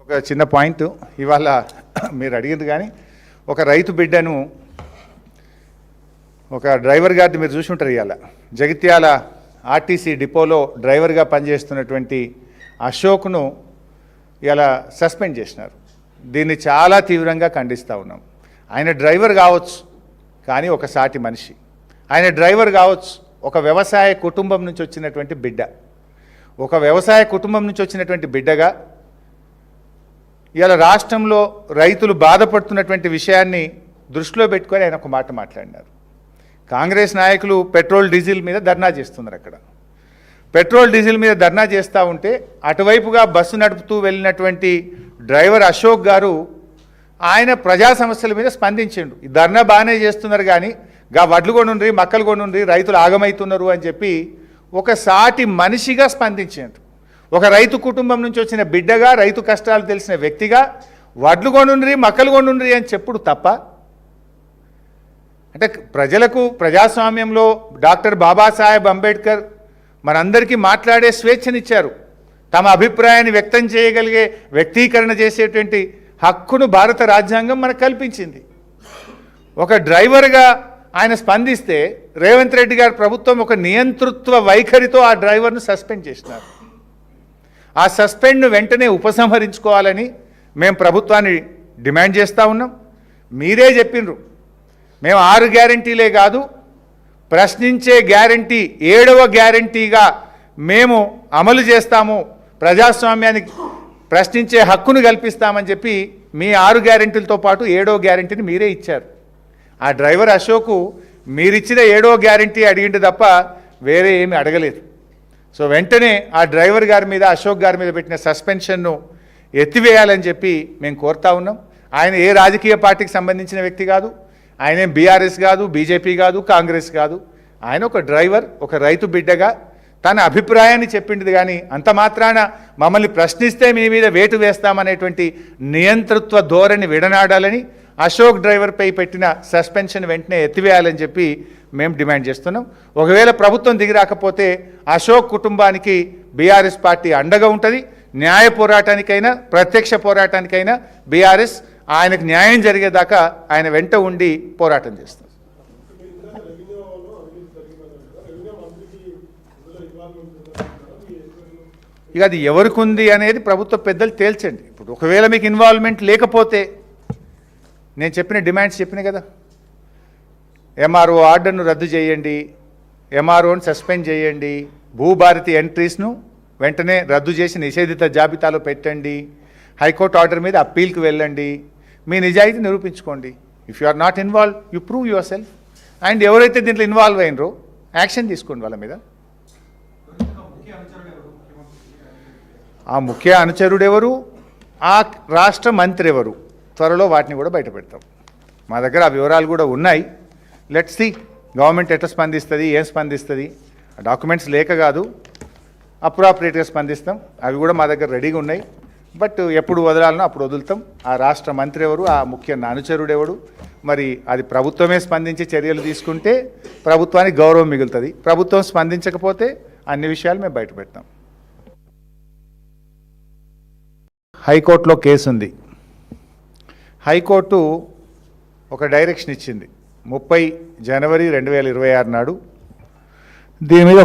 ఒక చిన్న పాయింట్ ఇవాళ మీరు అడిగింది కానీ ఒక రైతు బిడ్డను ఒక డ్రైవర్ గారిని మీరు చూసి ఉంటారు. ఇవాళ జగిత్యాల ఆర్టీసీ డిపోలో డ్రైవర్గా పనిచేస్తున్నటువంటి అశోక్ను ఇలా సస్పెండ్ చేసినారు. దీన్ని చాలా తీవ్రంగా ఖండిస్తూ ఉన్నాం. ఆయన డ్రైవర్ కావచ్చు కానీ ఒక సాటి మనిషి. ఆయన డ్రైవర్ కావచ్చు, ఒక వ్యవసాయ కుటుంబం నుంచి వచ్చినటువంటి బిడ్డ. ఒక వ్యవసాయ కుటుంబం నుంచి వచ్చినటువంటి బిడ్డగా ఇవాళ రాష్ట్రంలో రైతులు బాధపడుతున్నటువంటి విషయాన్ని దృష్టిలో పెట్టుకొని ఆయన ఒక మాట మాట్లాడినారు. కాంగ్రెస్ నాయకులు పెట్రోల్ డీజిల్ మీద ధర్నా చేస్తున్నారు. అక్కడ పెట్రోల్ డీజిల్ మీద ధర్నా చేస్తూ ఉంటే అటువైపుగా బస్సు నడుపుతూ వెళ్ళినటువంటి డ్రైవర్ అశోక్ గారు ఆయన ప్రజా సమస్యల మీద స్పందించిండు. ఈ ధర్నా బాగానే చేస్తున్నారు కానీ వడ్లు కొనుండ్రి, మక్కలు కొనుండ్రి, రైతులు ఆగమవుతున్నారు అని చెప్పి ఒక సాటి మనిషిగా స్పందించాడు. ఒక రైతు కుటుంబం నుంచి వచ్చిన బిడ్డగా, రైతు కష్టాలు తెలిసిన వ్యక్తిగా వడ్లు కొనుండ్రి, మక్కలు కొనుండ్రి అని చెప్పుడు తప్ప. అంటే ప్రజలకు ప్రజాస్వామ్యంలో డాక్టర్ బాబాసాహెబ్ అంబేద్కర్ మనందరికీ మాట్లాడే స్వేచ్ఛనిచ్చారు. తమ అభిప్రాయాన్ని వ్యక్తం చేయగలిగే, వ్యక్తీకరణ చేసేటువంటి హక్కును భారత రాజ్యాంగం మనకు కల్పించింది. ఒక డ్రైవర్గా ఆయన స్పందిస్తే రేవంత్ రెడ్డి గారి ప్రభుత్వం ఒక నియంతృత్వ వైఖరితో ఆ డ్రైవర్ను సస్పెండ్ చేసినారు. ఆ సస్పెండ్ను వెంటనే ఉపసంహరించుకోవాలని మేము ప్రభుత్వాన్ని డిమాండ్ చేస్తూ ఉన్నాం. మీరే చెప్పినరు, మేము 6 గ్యారంటీలే కాదు, ప్రశ్నించే గ్యారంటీ 7వ గ్యారంటీగా మేము అమలు చేస్తాము, ప్రజాస్వామ్యానికి ప్రశ్నించే హక్కును కల్పిస్తామని చెప్పి మీ 6 గ్యారంటీలతో పాటు 7వ గ్యారంటీని మీరే ఇచ్చారు. ఆ డ్రైవర్ అశోకు మీరిచ్చిన 7వ గ్యారంటీ అడిగింది తప్ప వేరే ఏమీ అడగలేదు. సో వెంటనే ఆ డ్రైవర్ గారి మీద, అశోక్ గారి మీద పెట్టిన సస్పెన్షన్ను ఎత్తివేయాలని చెప్పి మేము కోరుతా ఉన్నాం. ఆయన ఏ రాజకీయ పార్టీకి సంబంధించిన వ్యక్తి కాదు. ఆయన బీఆర్ఎస్ కాదు, బీజేపీ కాదు, కాంగ్రెస్ కాదు. ఆయన ఒక డ్రైవర్, ఒక రైతు బిడ్డగా తన అభిప్రాయాన్ని చెప్పింది. కానీ అంత మాత్రాన మమ్మల్ని ప్రశ్నిస్తే మీ మీద వేటు వేస్తామనేటువంటి నియంతృత్వ ధోరణి విడనాడాలని, అశోక్ డ్రైవర్పై పెట్టిన సస్పెన్షన్ వెంటనే ఎత్తివేయాలని చెప్పి మేము డిమాండ్ చేస్తున్నాం. ఒకవేళ ప్రభుత్వం దిగి రాకపోతే అశోక్ కుటుంబానికి బీఆర్ఎస్ పార్టీ అండగా ఉంటుంది. న్యాయ పోరాటానికైనా, ప్రత్యక్ష పోరాటానికైనా బీఆర్ఎస్ ఆయనకు న్యాయం జరిగేదాకా ఆయన వెంట ఉండి పోరాటం చేస్తాం. ఇక అది ఎవరికి ఉంది అనేది ప్రభుత్వ పెద్దలు తేల్చండి. ఇప్పుడు ఒకవేళ మీకు ఇన్వాల్వ్మెంట్ లేకపోతే నేను చెప్పిన డిమాండ్స్ చెప్పిన కదా, ఎంఆర్ఓ ఆర్డర్ను రద్దు చేయండి, ఎంఆర్ఓని సస్పెండ్ చేయండి, భూభారతి ఎంట్రీస్ను వెంటనే రద్దు చేసి నిషేధిత జాబితాలో పెట్టండి, హైకోర్టు ఆర్డర్ మీద అప్పీల్కి వెళ్ళండి, మీ నిజాయితీ నిరూపించుకోండి. If you are not involve, you prove yourself. And ఎవరైతే దీంట్లో ఇన్వాల్వ్ అయినరో యాక్షన్ తీసుకోండి వాళ్ళ మీద. ఆ ముఖ్య అనుచరుడు ఎవరు, ఆ రాష్ట్ర మంత్రి ఎవరు, త్వరలో వాటిని కూడా బయట పెడతాం. మా దగ్గర ఆ వివరాలు కూడా ఉన్నాయి. లెట్స్ సీ గవర్నమెంట్ ఎట్లా స్పందిస్తుంది, ఏం స్పందిస్తుంది. డాక్యుమెంట్స్ లేక కాదు, అప్రాపరేట్గా స్పందిస్తాం. అవి కూడా మా దగ్గర రెడీగా ఉన్నాయి. బట్ ఎప్పుడు వదలాలనో అప్పుడు వదులుతాం. ఆ రాష్ట్ర మంత్రి ఎవరు, ఆ ముఖ్య అనుచరుడు ఎవడు, మరి అది ప్రభుత్వమే స్పందించి చర్యలు తీసుకుంటే ప్రభుత్వానికి గౌరవం మిగులుతుంది. ప్రభుత్వం స్పందించకపోతే అన్ని విషయాలు మేము బయట పెడతాం. హైకోర్టులో కేసు ఉంది. హైకోర్టు ఒక డైరెక్షన్ ఇచ్చింది 30 జనవరి 2026 నాడు. దీని మీద ఒక